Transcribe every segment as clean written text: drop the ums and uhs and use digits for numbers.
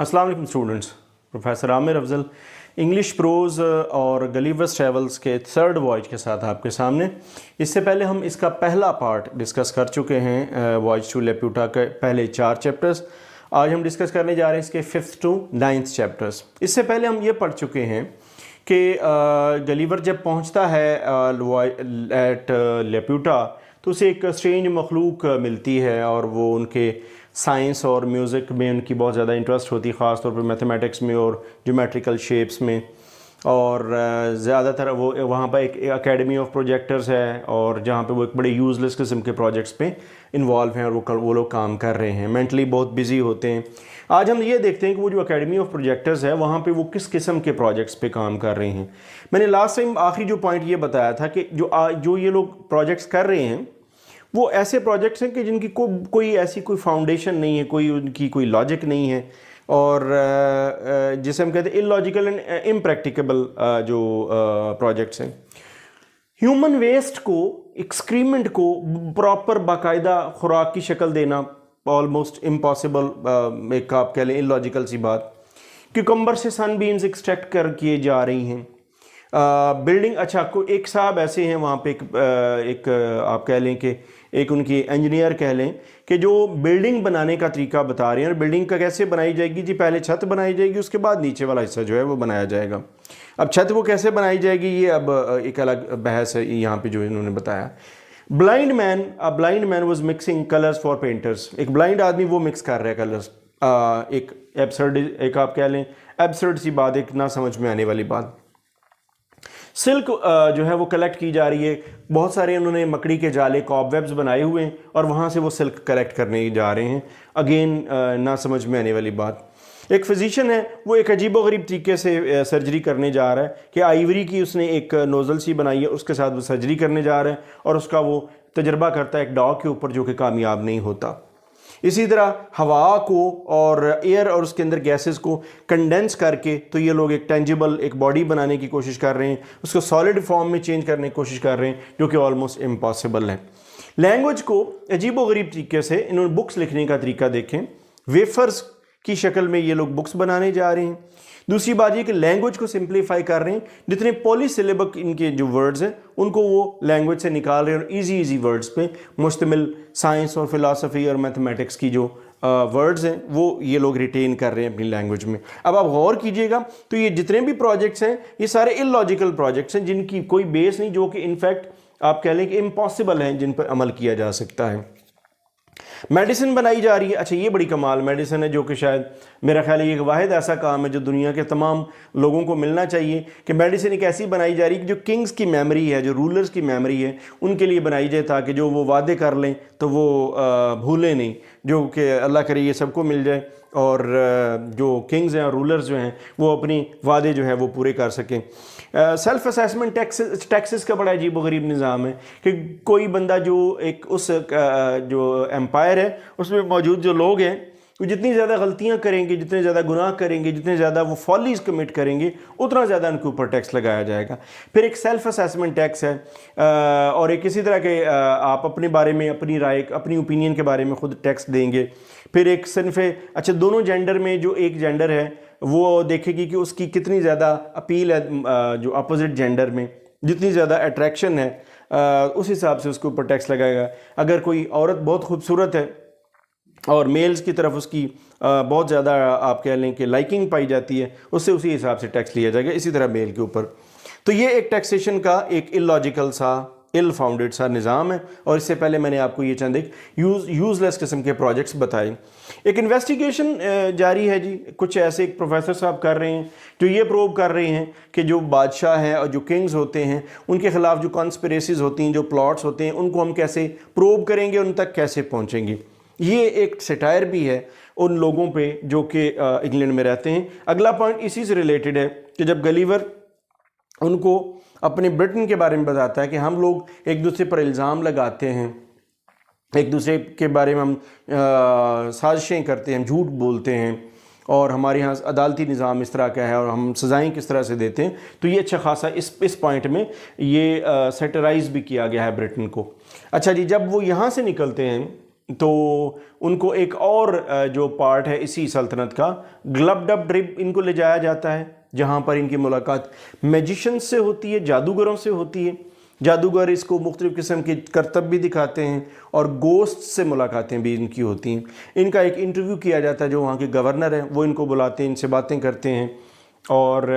अस्सलाम वालेकुम students. Professor Aamir Afzal English pros और गलीवर्स ट्रैवल्स के थर्ड वॉयज के साथ आपके सामने। इससे पहले हम इसका पहला पार्ट डिस्कस कर चुके हैं, वॉयज टू लेप्यूटा के पहले 4 चैप्टर्स। आज हम डिस्कस करने जा रहे हैं इसके 5th to 9th चैप्टर्स। इससे पहले हम ये पढ़ चुके हैं कि गलीवर जब पहुंचता है एट लेप्यूटा तो उसे एक स्ट्रेंज मखलूक मिलती है और वो उनके साइंस और म्यूज़िक में उनकी बहुत ज़्यादा इंटरेस्ट होती है, ख़ास तौर पर मैथमेटिक्स में और ज्योमेट्रिकल शेप्स में। और ज़्यादातर वो वहाँ पर एक एकेडमी ऑफ प्रोजेक्टर्स है और जहाँ पे वो एक बड़े यूज़लेस किस्म के प्रोजेक्ट्स पे इन्वॉल्व हैं और वो लोग काम कर रहे हैं, मेंटली बहुत बिजी होते हैं। आज हम ये देखते हैं कि वो जो एकेडमी ऑफ प्रोजेक्टर्स है वहाँ पे वो किस किस्म के प्रोजेक्ट्स पे काम कर रहे हैं। मैंने लास्ट टाइम आखिरी जो पॉइंट ये बताया था कि जो ये लोग प्रोजेक्ट्स कर रहे हैं वो ऐसे प्रोजेक्ट्स हैं कि जिनकी कोई ऐसी कोई फाउंडेशन नहीं है, कोई उनकी कोई लॉजिक नहीं है और जिसे हम कहते हैं इलॉजिकल एंड इम्प्रैक्टिकेबल जो प्रोजेक्ट्स हैं। ह्यूमन वेस्ट को, एक्सक्रीमेंट को प्रॉपर बाकायदा खुराक की शक्ल देना ऑलमोस्ट इम्पॉसिबल, एक आप कह लें इलॉजिकल सी बात। क्यूकम्बर से सनबीम्स एक्सट्रैक्ट कर किए जा रही हैं। बिल्डिंग, अच्छा एक साहब ऐसे हैं वहाँ पे एक आप कह लें कि एक उनकी इंजीनियर कह लें कि जो बिल्डिंग बनाने का तरीका बता रहे हैं। और बिल्डिंग का कैसे बनाई जाएगी जी, पहले छत बनाई जाएगी, उसके बाद नीचे वाला हिस्सा जो है वो बनाया जाएगा। अब छत वो कैसे बनाई जाएगी ये अब एक अलग बहस है यहाँ पे जो इन्होंने बताया। Blind man was mixing colours for painters. एक ब्लाइंड आदमी वो मिक्स कर रहा है कलर्स। एक एब्सर्ड, एक आप कह लें एब्सर्ड सी बात, एक ना समझ में आने वाली बात। सिल्क जो है वो कलेक्ट की जा रही है। बहुत सारे उन्होंने मकड़ी के जाले, कॉबवेब्स बनाए हुए हैं और वहाँ से वो सिल्क कलेक्ट करने जा रहे हैं। अगेन ना समझ में आने वाली बात। एक फिजिशियन है वो एक अजीबोगरीब तरीके से सर्जरी करने जा रहा है कि आइवरी की उसने एक नोज़ल सी बनाई है, उसके साथ वो सर्जरी करने जा रहा है और उसका वो तजर्बा करता है एक डॉग के ऊपर जो कि कामयाब नहीं होता। इसी तरह हवा को और एयर और उसके अंदर गैसेस को कंडेंस करके तो ये लोग एक टेंजिबल एक बॉडी बनाने की कोशिश कर रहे हैं, उसको सॉलिड फॉर्म में चेंज करने की कोशिश कर रहे हैं जो कि ऑलमोस्ट इम्पॉसिबल है। लैंग्वेज को अजीबोगरीब तरीके से इन्होंने बुक्स लिखने का तरीका देखें, वेफर्स की शक्ल में ये लोग बुक्स बनाने जा रहे हैं। दूसरी बात ये कि लैंग्वेज को सिंप्लीफाई कर रहे हैं, जितने पॉलीसिलेबक इनके जो वर्ड्स हैं उनको वो लैंग्वेज से निकाल रहे हैं और इजी वर्ड्स पे मुश्तमिल साइंस और फिलासफी और मैथमेटिक्स की जो वर्ड्स हैं वो ये लोग रिटेन कर रहे हैं अपनी लैंग्वेज में। अब आप गौर कीजिएगा तो ये जितने भी प्रोजेक्ट्स हैं ये सारे इलॉजिकल प्रोजेक्ट्स हैं जिनकी कोई बेस नहीं, जो कि इनफैक्ट आप कह लें कि इम्पॉसिबल हैं, जिन पर अमल किया जा सकता है। मेडिसिन बनाई जा रही है। अच्छा ये बड़ी कमाल मेडिसिन है जो कि शायद मेरा ख्याल है ये एक वाहिद ऐसा काम है जो दुनिया के तमाम लोगों को मिलना चाहिए कि मेडिसिन एक ऐसी बनाई जा रही है कि जो किंग्स की मेमोरी है, जो रूलर्स की मेमोरी है, उनके लिए बनाई जाए ताकि जो वो वादे कर लें तो वो भूलें नहीं, जो कि अल्लाह करे ये सबको मिल जाए और जो किंग्स हैं और रूलर्स जो हैं वो अपनी वादे जो है वो पूरे कर सकें। सेल्फ असेसमेंट टैक्सेस का बड़ा अजीब गरीब निज़ाम है कि कोई बंदा जो एक उस जो एम्पायर है उसमें मौजूद जो लोग हैं वो जितनी ज़्यादा गलतियां करेंगे, जितने ज़्यादा गुनाह करेंगे, जितने ज़्यादा वो फॉलीज कमिट करेंगे उतना ज़्यादा उनके ऊपर टैक्स लगाया जाएगा। फिर एक सेल्फ असेसमेंट टैक्स है और एक इसी तरह के आप अपने बारे में अपनी राय, अपनी ओपिनियन के बारे में खुद टैक्स देंगे। फिर एक सिन्फ़े, अच्छा दोनों जेंडर में जो एक जेंडर है वो देखेगी कि उसकी कितनी ज़्यादा अपील है, जो अपोजिट जेंडर में जितनी ज़्यादा अट्रैक्शन है उस हिसाब से उसके ऊपर टैक्स लगाएगा। अगर कोई औरत बहुत खूबसूरत है और मेल्स की तरफ उसकी बहुत ज़्यादा आप कह लें कि लाइकिंग पाई जाती है, उससे उसी हिसाब से टैक्स लिया जाएगा, इसी तरह मेल के ऊपर। तो ये एक टैक्सेशन का एक इलॉजिकल सा, इल फाउंडेड सा निज़ाम है। और इससे पहले मैंने आपको ये चंद एक यूज़लेस किस्म के प्रोजेक्ट्स बताए। एक इन्वेस्टिगेशन जारी है जी, कुछ ऐसे एक प्रोफेसर साहब कर रहे हैं जो ये प्रूव कर रहे हैं कि जो बादशाह हैं और जो किंग्स होते हैं उनके ख़िलाफ़ जो कॉन्स्पिरेसीज होती हैं, जो प्लॉट्स होते हैं, उनको हम कैसे प्रूव करेंगे, उन तक कैसे पहुँचेंगे। ये एक सटायर भी है उन लोगों पे जो कि इंग्लैंड में रहते हैं। अगला पॉइंट इसी से रिलेटेड है कि जब गलीवर उनको अपने ब्रिटेन के बारे में बताता है कि हम लोग एक दूसरे पर इल्ज़ाम लगाते हैं, एक दूसरे के बारे में हम साजिशें करते हैं, हम झूठ बोलते हैं और हमारे यहाँ अदालती निज़ाम इस तरह का है और हम सज़ाएँ किस तरह से देते हैं, तो ये अच्छा खासा इस पॉइंट में ये सेटराइज़ भी किया गया है ब्रिटेन को। अच्छा जी, जब वो यहाँ से निकलते हैं تو ان کو ایک اور جو پارٹ ہے اسی سلطنت کا گلبڈب ڈرب ان کو لے جایا جاتا ہے، جہاں پر ان کی ملاقات میجیشن سے ہوتی ہے، جادوگروں سے ہوتی ہے۔ جادوگر اس کو مختلف قسم کے کرتب بھی دکھاتے ہیں اور گوسٹ سے ملاقاتیں بھی ان کی ہوتی ہیں۔ ان کا ایک انٹرویو کیا جاتا ہے، جو وہاں کے گورنر ہیں وہ ان کو بلاتے ہیں، ان سے باتیں کرتے ہیں۔ اور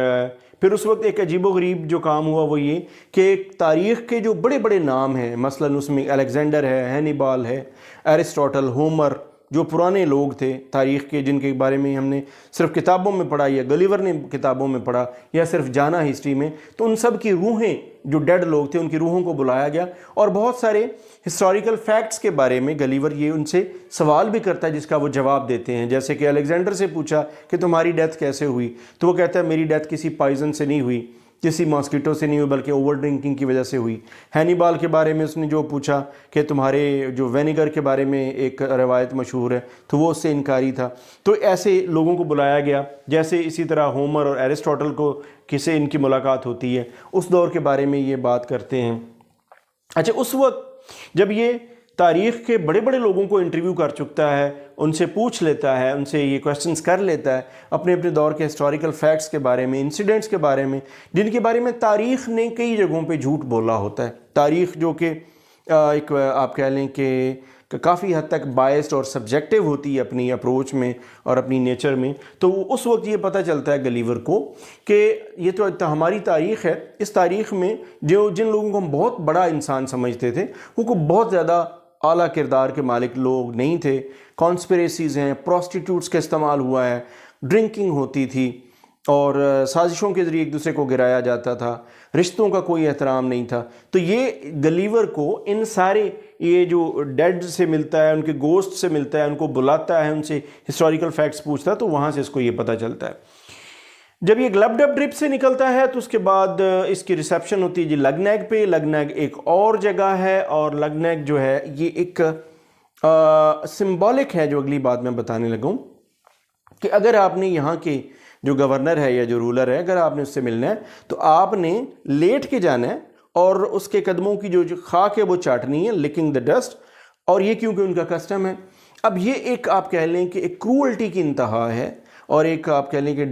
پھر اس وقت ایک عجیب و غریب جو کام ہوا وہ یہ کہ ایک تاریخ کے جو بڑے بڑے نام ہیں، مثلاً اس میں الیگزینڈر ہے، ہینیبال ہے، ایرسٹوٹل، ہومر، جو پرانے لوگ تھے تاریخ کے، جن کے بارے میں ہم نے صرف کتابوں میں پڑھا یا گلیور نے کتابوں میں پڑھا یا صرف جانا ہسٹری میں، تو ان سب کی روحیں، جو ڈیڈ لوگ تھے ان کی روحوں کو بلایا گیا، اور بہت سارے ہسٹوریکل فیکٹس کے بارے میں گلیور یہ ان سے سوال بھی کرتا ہے جس کا وہ جواب دیتے ہیں۔ جیسے کہ الیگزینڈر سے پوچھا کہ تمہاری ڈیتھ کیسے ہوئی، تو وہ کہتا ہے میری ڈیتھ کسی پائزن سے نہیں ہوئی، کسی ماسکیٹو سے نہیں ہوئی، بلکہ اوور ڈرنکنگ کی وجہ سے ہوئی۔ ہینیبال کے بارے میں اس نے جو پوچھا کہ تمہارے جو وینیگر کے بارے میں ایک روایت مشہور ہے، تو وہ اس سے انکاری تھا۔ تو ایسے لوگوں کو بلایا گیا، جیسے اسی طرح ہومر اور ایرسٹوٹل کو کسے ان کی ملاقات ہوتی ہے، اس دور کے بارے میں یہ بات کرتے ہیں۔ اچھا، اس وقت جب یہ تاریخ کے بڑے بڑے لوگوں کو انٹرویو کر چکتا ہے، ان سے پوچھ لیتا ہے، ان سے یہ کویسچنز کر لیتا ہے اپنے اپنے دور کے ہسٹوریکل فیکٹس کے بارے میں، انسیڈنٹس کے بارے میں، جن کے بارے میں تاریخ نے کئی جگہوں پہ جھوٹ بولا ہوتا ہے۔ تاریخ جو کہ ایک آپ کہہ لیں کہ کافی حد تک بائسڈ اور سبجیکٹیو ہوتی ہے اپنی اپروچ میں اور اپنی نیچر میں، تو اس وقت یہ پتہ چلتا ہے گلیور کو کہ یہ تو ہماری تاریخ ہے، اس تاریخ میں جن لوگوں کو ہم بہت بڑا انسان سمجھتے تھے وہ کو بہت زیادہ اعلیٰ کردار کے مالک لوگ نہیں تھے۔ کانسپریسیز ہیں، پروسٹیٹیوٹس کا استعمال ہوا ہے، ڈرنکنگ ہوتی تھی، اور سازشوں کے ذریعے ایک دوسرے کو گرایا جاتا تھا، رشتوں کا کوئی احترام نہیں تھا۔ تو یہ گلیور کو ان سارے یہ جو ڈیڈ سے ملتا ہے، ان کے گوسٹ سے ملتا ہے، ان کو بلاتا ہے، ان سے ہسٹوریکل فیکٹس پوچھتا ہے، تو وہاں سے اس کو یہ پتہ چلتا ہے۔ جب یہ گلبڈب ڈرپ سے نکلتا ہے تو اس کے بعد اس کی ریسیپشن ہوتی ہے جی لگنیگ پہ۔ لگنیگ ایک اور جگہ ہے، اور لگنیگ جو ہے یہ ایک سمبولک ہے، جو اگلی بات میں بتانے لگوں کہ اگر آپ نے یہاں کے جو گورنر ہے یا جو رولر ہے، اگر آپ نے اس سے ملنا ہے تو آپ نے لیٹ کے جانا ہے اور اس کے قدموں کی جو خاک ہے وہ چاٹنی ہے، لکنگ دا ڈسٹ، اور یہ کیونکہ ان کا کسٹم ہے۔ اب یہ ایک آپ کہہ لیں کہ ایک کروئلٹی کی انتہا ہے، اور ایک آپ کہہ لیں کہ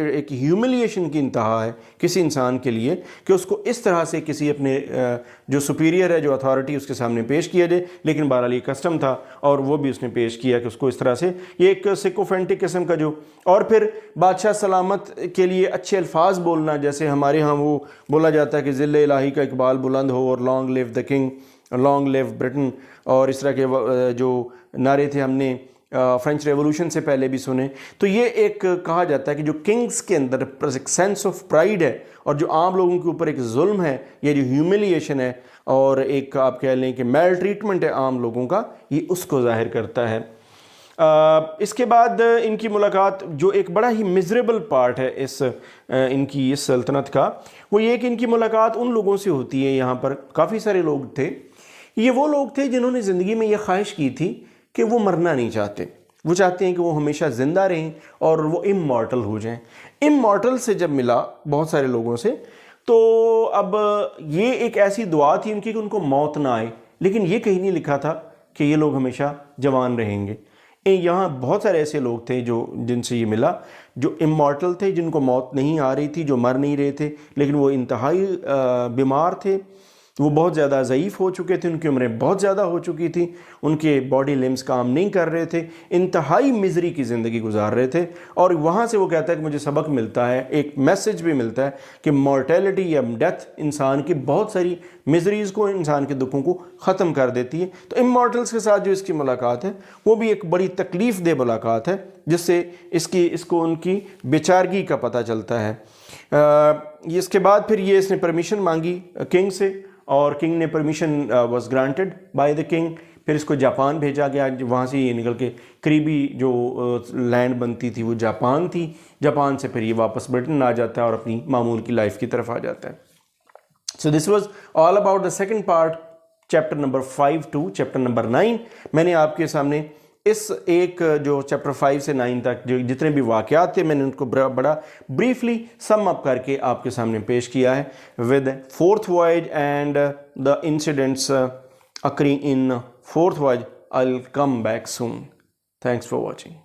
ایک ہیوملیشن کی انتہا ہے کسی انسان کے لیے، کہ اس کو اس طرح سے کسی اپنے جو سپیریئر ہے، جو اتھارٹی اس کے سامنے پیش کیا جائے۔ لیکن بہرحال یہ کسٹم تھا اور وہ بھی اس نے پیش کیا کہ اس کو اس طرح سے، یہ ایک سیکوفینٹک قسم کا جو، اور پھر بادشاہ سلامت کے لیے اچھے الفاظ بولنا، جیسے ہمارے ہاں وہ بولا جاتا ہے کہ ذل الہی کا اقبال بلند ہو، اور long live the king, long live Britain, اور اس طرح کے جو نعرے تھے ہم نے فرینچ ریولوشن سے پہلے بھی سنے۔ تو یہ ایک کہا جاتا ہے کہ جو کنگز کے اندر ایک سینس آف پرائیڈ ہے، اور جو عام لوگوں کے اوپر ایک ظلم ہے، یہ جو ہیوملیشن ہے، اور ایک آپ کہہ لیں کہ میل ٹریٹمنٹ ہے عام لوگوں کا، یہ اس کو ظاہر کرتا ہے۔ اس کے بعد ان کی ملاقات جو ایک بڑا ہی میزریبل پارٹ ہے ان کی اس سلطنت کا، وہ یہ کہ ان کی ملاقات ان لوگوں سے ہوتی ہے، یہاں پر کافی سارے لوگ تھے، یہ وہ لوگ تھے جنہوں نے زندگی میں یہ خواہش کی تھی کہ وہ مرنا نہیں چاہتے، وہ چاہتے ہیں کہ وہ ہمیشہ زندہ رہیں اور وہ اممارٹل ہو جائیں۔ اممارٹل سے جب ملا بہت سارے لوگوں سے، تو اب یہ ایک ایسی دعا تھی ان کی کہ ان کو موت نہ آئے، لیکن یہ کہیں نہیں لکھا تھا کہ یہ لوگ ہمیشہ جوان رہیں گے۔ یہاں بہت سارے ایسے لوگ تھے جن سے یہ ملا، جو اممارٹل تھے، جن کو موت نہیں آ رہی تھی، جو مر نہیں رہے تھے، لیکن وہ انتہائی بیمار تھے، وہ بہت زیادہ ضعیف ہو چکے تھے، ان کی عمریں بہت زیادہ ہو چکی تھی، ان کے باڈی لمز کام نہیں کر رہے تھے، انتہائی مزری کی زندگی گزار رہے تھے۔ اور وہاں سے وہ کہتا ہے کہ مجھے سبق ملتا ہے، ایک میسج بھی ملتا ہے کہ مورٹیلٹی یا ڈیتھ انسان کی بہت ساری مزریز کو، انسان کے دکھوں کو ختم کر دیتی ہے۔ تو اممارٹلس کے ساتھ جو اس کی ملاقات ہے وہ بھی ایک بڑی تکلیف دہ ملاقات ہے، جس سے اس کو ان کی بیچارگی کا پتہ چلتا ہے۔ اس کے بعد پھر اس نے پرمیشن مانگی کنگ سے، اور کنگ نے permission was granted by the king. پھر اس کو جاپان بھیجا گیا، وہاں سے یہ نکل کے قریبی جو لینڈ بنتی تھی وہ جاپان تھی، جاپان سے پھر یہ واپس برٹن آ جاتا ہے اور اپنی معمول کی لائف کی طرف آ جاتا ہے۔ So this was all about the second part, chapter number 5 to chapter number 9۔ میں نے آپ کے سامنے اس ایک جو چیپٹر 5 سے 9 تک جو جتنے بھی واقعات تھے، میں نے ان کو بڑا بریفلی سم اپ کر کے آپ کے سامنے پیش کیا ہے، with fourth voyage and the incidents occurring in fourth voyage I'll come back soon. Thanks for watching.